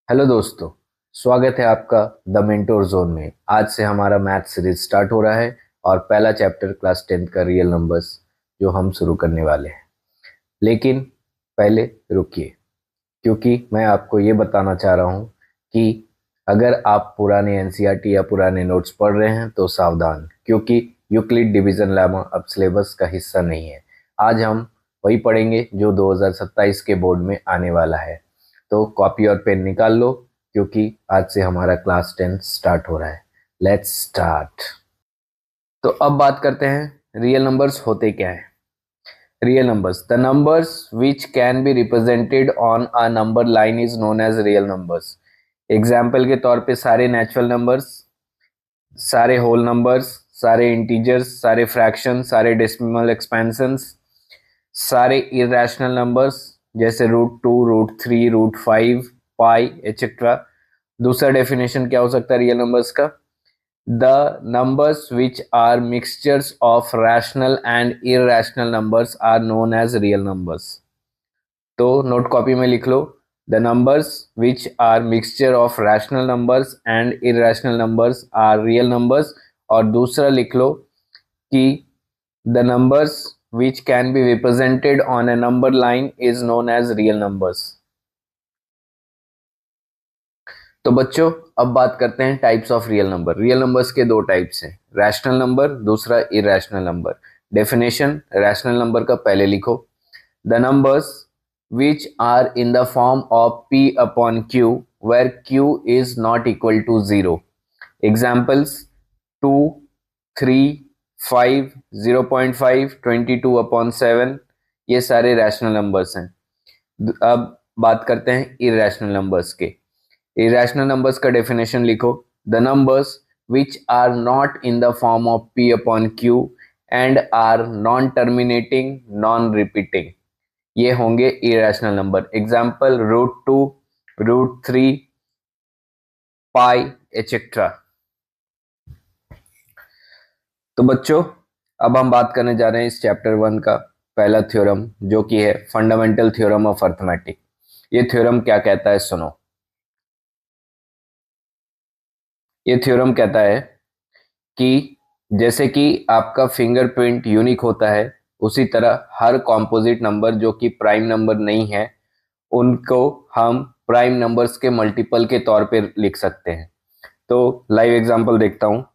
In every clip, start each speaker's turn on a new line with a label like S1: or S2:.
S1: Hello दोस्तों। स्वागत है आपका द मेंटोर जोन में। आज से हमारा मैथ सीरीज स्टार्ट हो रहा है और पहला चैप्टर क्लास 10th का रियल नंबर्स जो हम शुरू करने वाले हैं। लेकिन पहले रुकिए, क्योंकि मैं आपको ये बताना चाह रहा हूँ कि अगर आप पुराने एनसीईआरटी या पुराने नोट्स पढ़ रहे हैं तो सावधान, क्योंकि यूक्लिड डिवीजन लेमा अब सिलेबस का हिस्सा नहीं है। आज हम वही पढ़ेंगे जो 2027 के बोर्ड में आने वाला है। तो कॉपी और पेन निकाल लो, क्योंकि आज से हमारा क्लास 10 स्टार्ट हो रहा है। Let's start. तो अब बात करते हैं रियल नंबर्स होते क्या है। Real numbers, the numbers which can be represented on a number line is known as real numbers. Example के तौर पे सारे नेचुरल नंबर्स, सारे होल नंबर्स, सारे इंटीजर्स, सारे फ्रैक्शन, सारे डेसिमल एक्सपेंशंस, सारे इरेशनल नंबर्स जैसे √2, √3, √5, पाई एटसेट्रा। दूसरा डेफिनेशन क्या हो सकता है रियल नंबर्स का? The numbers which are mixtures of rational and irrational numbers are known as real numbers. तो नोट कॉपी में लिख लो, the numbers which are mixture of rational numbers and irrational numbers are real numbers. और दूसरा लिख लो कि the numbers which can be represented on a number line is known as real numbers। तो बच्चों अब बात करते हैं types of real number. Real numbers के दो टाइप्स हैं, रैशनल नंबर, दूसरा irrational number. Definition rational number का पहले लिखो, the numbers which are in the form of p upon q where q is not equal to 0। Examples 2, 3, 5, 0.5, 22/7, ये सारे rational numbers हैं। अब बात करते हैं इरेशनल नंबर्स के। इरेशनल नंबर्स का डेफिनेशन लिखो, the numbers which are not in the form of p upon q and are non terminating, non repeating, ये होंगे irrational number. Example √2, √3, pi etcetera. तो बच्चों अब हम बात करने जा रहे हैं इस चैप्टर 1 का पहला थ्योरम, जो कि है फंडामेंटल थ्योरम ऑफ अर्थमेटिक। ये थ्योरम क्या कहता है सुनो। ये थ्योरम कहता है कि जैसे कि आपका फिंगरप्रिंट यूनिक होता है, उसी तरह हर कॉम्पोजिट नंबर जो कि प्राइम नंबर नहीं है, उनको हम प्राइम नंबर्स के मल्टीपल के तौर पे लिख सकते हैं। तो लाइव एग्जांपल देखता हूँ।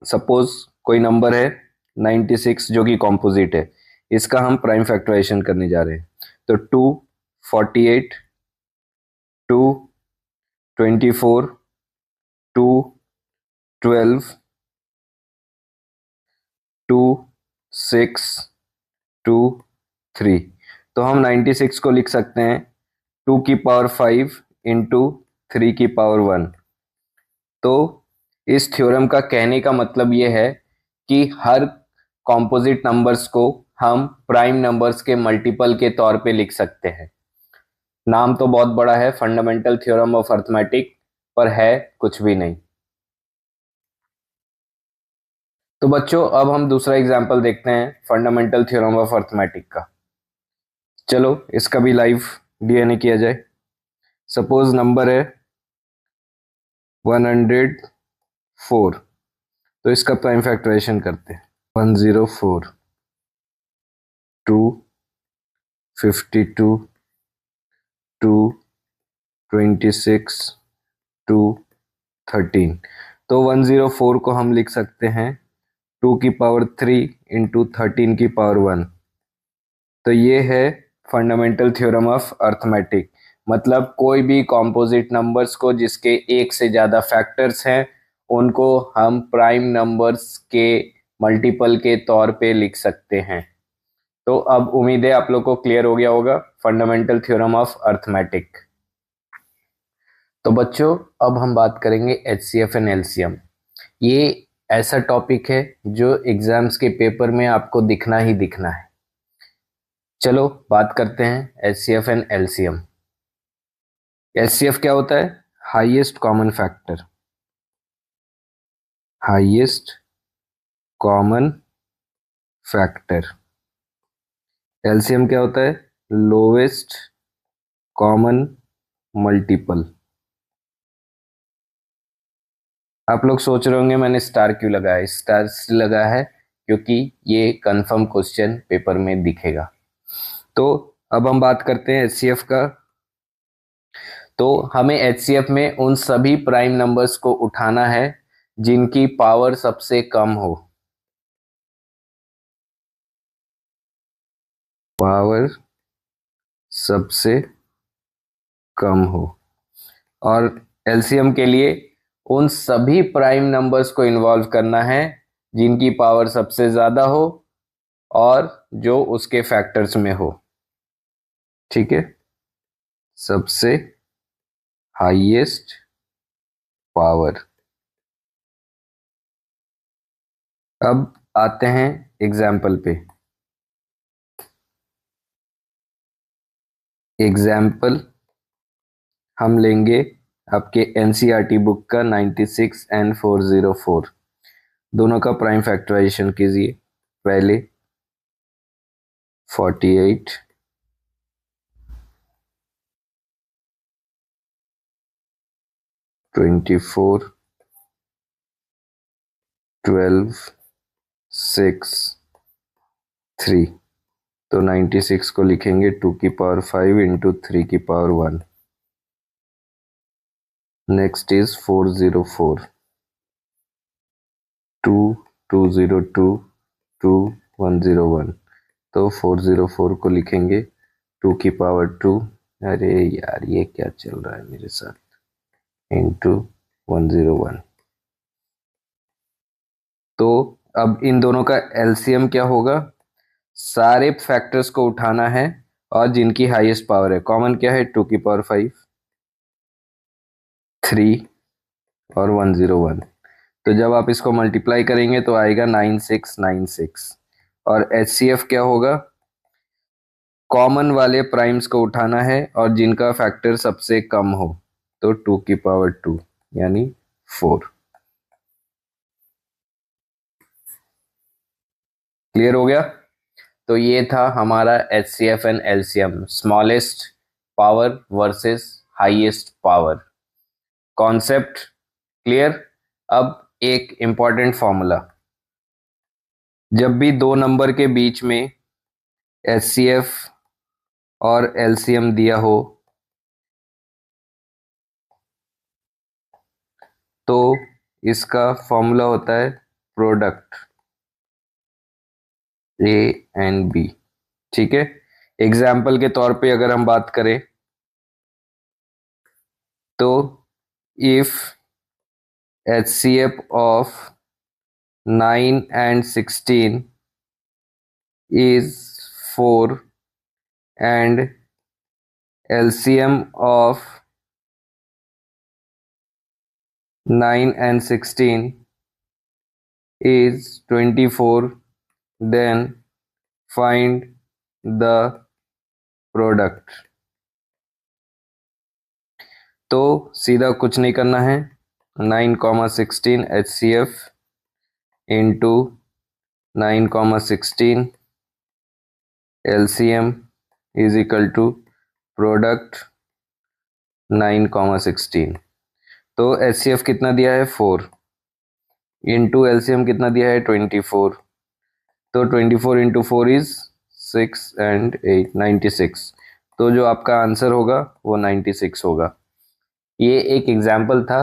S1: सपोज कोई नंबर है 96 जो कि कॉम्पोजिट है, इसका हम प्राइम फैक्टराइजेशन करने जा रहे हैं। तो 2, 48, 2, 24, 2, 12, 2, 6, 2, 3। तो हम 96 को लिख सकते हैं 2 की पावर 5 इंटू 3 की पावर 1। तो इस थ्योरम का कहने का मतलब ये है कि हर कॉम्पोजिट नंबर्स को हम प्राइम नंबर्स के मल्टीपल के तौर पे लिख सकते हैं। नाम तो बहुत बड़ा है, फंडामेंटल थ्योरम ऑफ अर्थमेटिक, पर है कुछ भी नहीं। तो बच्चों अब हम दूसरा एग्जांपल देखते हैं फंडामेंटल थ्योरम ऑफ अर्थमेटिक का। चलो इसका भी लाइव डीएनए किया जाए। सपोज नंबर है 104, तो इसका प्राइम फैक्टराइजेशन करते हैं। 104, 2, 52, 2, 26, 2, 13। तो 104 को हम लिख सकते हैं 2 की पावर 3 इंटू 13 की पावर 1। तो ये है फंडामेंटल थ्योरम ऑफ अर्थमेटिक। मतलब कोई भी कॉम्पोजिट नंबर्स को जिसके एक से ज़्यादा फैक्टर्स हैं, उनको हम प्राइम नंबर्स के मल्टीपल के तौर पे लिख सकते हैं। तो अब उम्मीद है आप लोग को क्लियर हो गया होगा फंडामेंटल थ्योरम ऑफ अर्थमेटिक। तो बच्चों अब हम बात करेंगे एचसीएफ एंड एलसीएम। ये ऐसा टॉपिक है जो एग्जाम्स के पेपर में आपको दिखना ही दिखना है। चलो बात करते हैं एचसीएफ एंड एलसीएम। एचसीएफ क्या होता है? Highest common factor. Highest common factor. LCM क्या होता है? Lowest common multiple. आप लोग सोच रहे होंगे मैंने स्टार क्यों लगाया। स्टार लगा है क्योंकि ये कंफर्म क्वेश्चन पेपर में दिखेगा। तो अब हम बात करते हैं एचसीएफ का। तो हमें एचसीएफ में उन सभी प्राइम नंबर्स को उठाना है जिनकी पावर सबसे कम हो। पावर सबसे कम हो। और एलसीएम के लिए उन सभी प्राइम नंबर्स को इन्वॉल्व करना है जिनकी पावर सबसे ज्यादा हो और जो उसके फैक्टर्स में हो। ठीक है, सबसे हाईएस्ट पावर। अब आते हैं एग्जाम्पल पे। एग्जाम्पल हम लेंगे आपके एनसीईआरटी बुक का 96 एंड 404। दोनों का प्राइम फैक्टराइजेशन कीजिए। पहले 48 24 12 6 3। तो 96 को लिखेंगे 2 की पावर 5 इंटू 3 की पावर 1। Next is 404 2 202 2 101। तो 404 को लिखेंगे 2 की पावर 2। अरे यार ये क्या चल रहा है मेरे साथ, इंटू 101। तो अब इन दोनों का एलसीएम क्या होगा। सारे फैक्टर्स को उठाना है और जिनकी हाईएस्ट पावर है। कॉमन क्या है, 2 की पावर 5, 3 और 101। तो जब आप इसको मल्टीप्लाई करेंगे तो आएगा 9696। और एचसीएफ क्या होगा, कॉमन वाले प्राइम्स को उठाना है और जिनका फैक्टर सबसे कम हो। तो 2 की पावर 2 यानी 4। क्लियर हो गया। तो ये था हमारा HCF and LCM, smallest power versus highest power. Concept clear. अब एक इंपॉर्टेंट फॉर्मूला, जब भी दो नंबर के बीच में एचसीएफ और एलसीएम दिया हो तो इसका फॉर्मूला होता है प्रोडक्ट ए एंड बी। ठीक है, एग्जाम्पल के तौर पे अगर हम बात करें तो if HCF of 9 and 16 is 4 and LCM of 9 and 16 is 24, then find the product। तो सीधा कुछ नहीं करना है, 9,16 HCF into 9,16 LCM is equal to product 9,16। तो HCF कितना दिया है 4 इंटू LCM कितना दिया है 24। तो 24 इंटू 4 इज 6 एंड 8 96। तो जो आपका आंसर होगा वो 96 होगा। ये एक एग्जाम्पल था,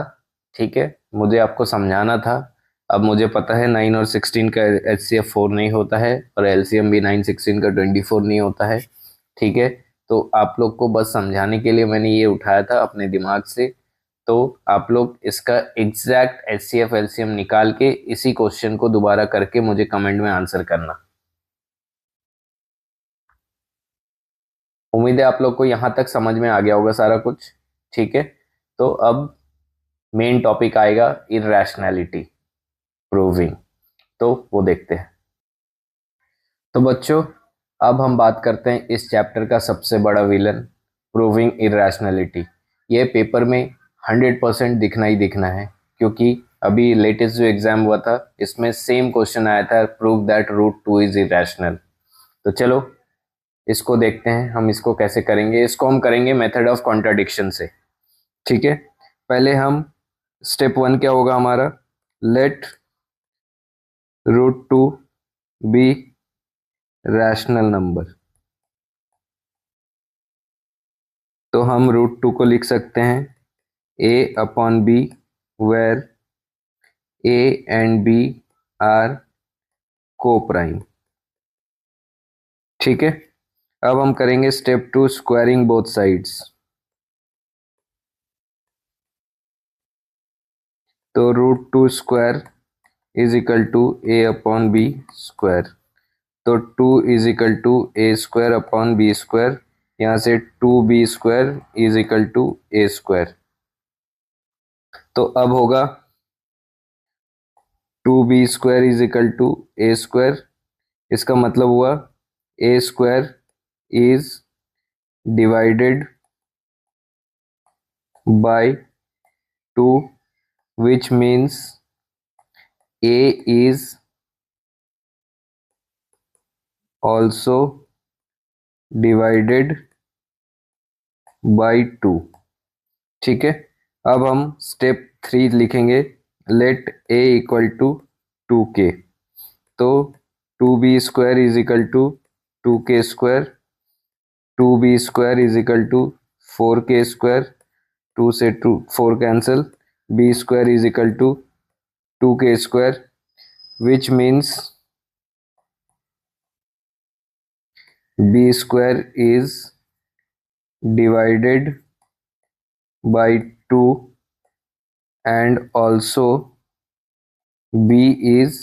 S1: ठीक है, मुझे आपको समझाना था। अब मुझे पता है 9 और 16 का HCF 4 नहीं होता है और LCM भी 9 16 का 24 नहीं होता है। ठीक है, तो आप लोग को बस समझाने के लिए मैंने ये उठाया था अपने दिमाग से। तो आप लोग इसका एग्जैक्ट HCF LCM निकाल के इसी क्वेश्चन को दोबारा करके मुझे कमेंट में आंसर करना। उम्मीद है आप लोग को यहाँ तक समझ में आ गया होगा सारा कुछ। ठीक है, तो अब मेन टॉपिक आएगा इरैशनैलिटी प्रूविंग, तो वो देखते हैं। तो बच्चों अब हम बात करते हैं इस चैप्टर का सबसे बड़ा विलन, प्रूविंग इरैशनैलिटी। ये पेपर में 100% दिखना ही दिखना है, क्योंकि अभी लेटेस्ट जो एग्जाम हुआ था इसमें सेम क्वेश्चन आया था, prove that root 2 is irrational. तो चलो इसको देखते हैं हम इसको कैसे करेंगे। इसको हम करेंगे मेथड ऑफ कॉन्ट्राडिक्शन से। ठीक है, पहले हम स्टेप 1 क्या होगा हमारा, लेट √2 बी रैशनल नंबर। तो हम √2 को लिख सकते हैं a/b where a and b are coprime. ठीक है, अब हम करेंगे स्टेप 2, स्क्वायरिंग बोथ साइड्स। तो √2 square is equal to a/b square. तो 2 is equal to a square upon b square, यहाँ से 2b square is equal to a square. तो अब होगा 2b square is equal to a square. इसका मतलब हुआ a square is divided by 2, which means a is also divided by 2। ठीक है, अब हम स्टेप 3 लिखेंगे, late a equal to 2k। तो 2b square is equal to 2k square, 2b square is equal to 4k square, 2 से 2 4 cancel, b square is equal to 2k square, which means b square is divided by 2 and also b is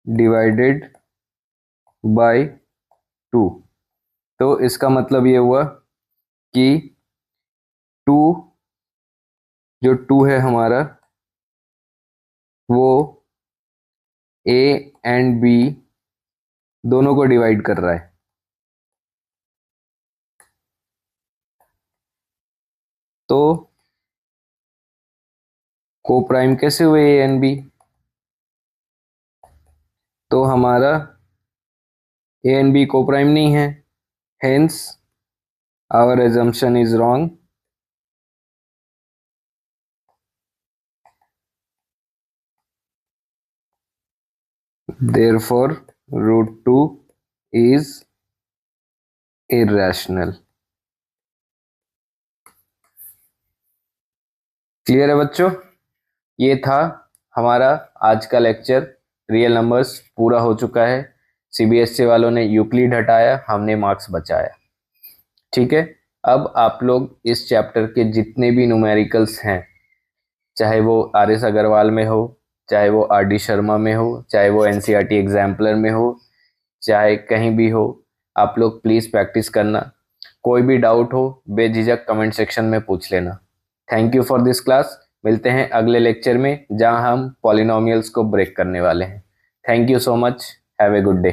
S1: divided by 2। तो इसका मतलब ये हुआ कि 2 जो 2 है हमारा वो a एंड b दोनों को डिवाइड कर रहा है। तो को प्राइम कैसे हुए a एंड b? तो हमारा a एंड b को प्राइम नहीं है, hence our assumption is wrong। Therefore √2 is irrational। Clear है बच्चों? ये था हमारा आज का लेक्चर। रियल नंबर्स पूरा हो चुका है। सीबीएसई वालों ने यूक्लिड हटाया, हमने मार्क्स बचाया। ठीक है, अब आप लोग इस चैप्टर के जितने भी न्यूमेरिकल्स हैं, चाहे वो आर.एस. अग्रवाल में हो, चाहे वो आर.डी. शर्मा में हो, चाहे वो एनसीईआरटी एग्जाम्पलर में हो, चाहे कहीं भी हो, आप लोग प्लीज़ प्रैक्टिस करना। कोई भी डाउट हो बेझिझक कमेंट सेक्शन में पूछ लेना। Thank you for this class. मिलते हैं अगले लेक्चर में जहां हम पॉलिनोमियल्स को ब्रेक करने वाले हैं। Thank you so much. Have a good day.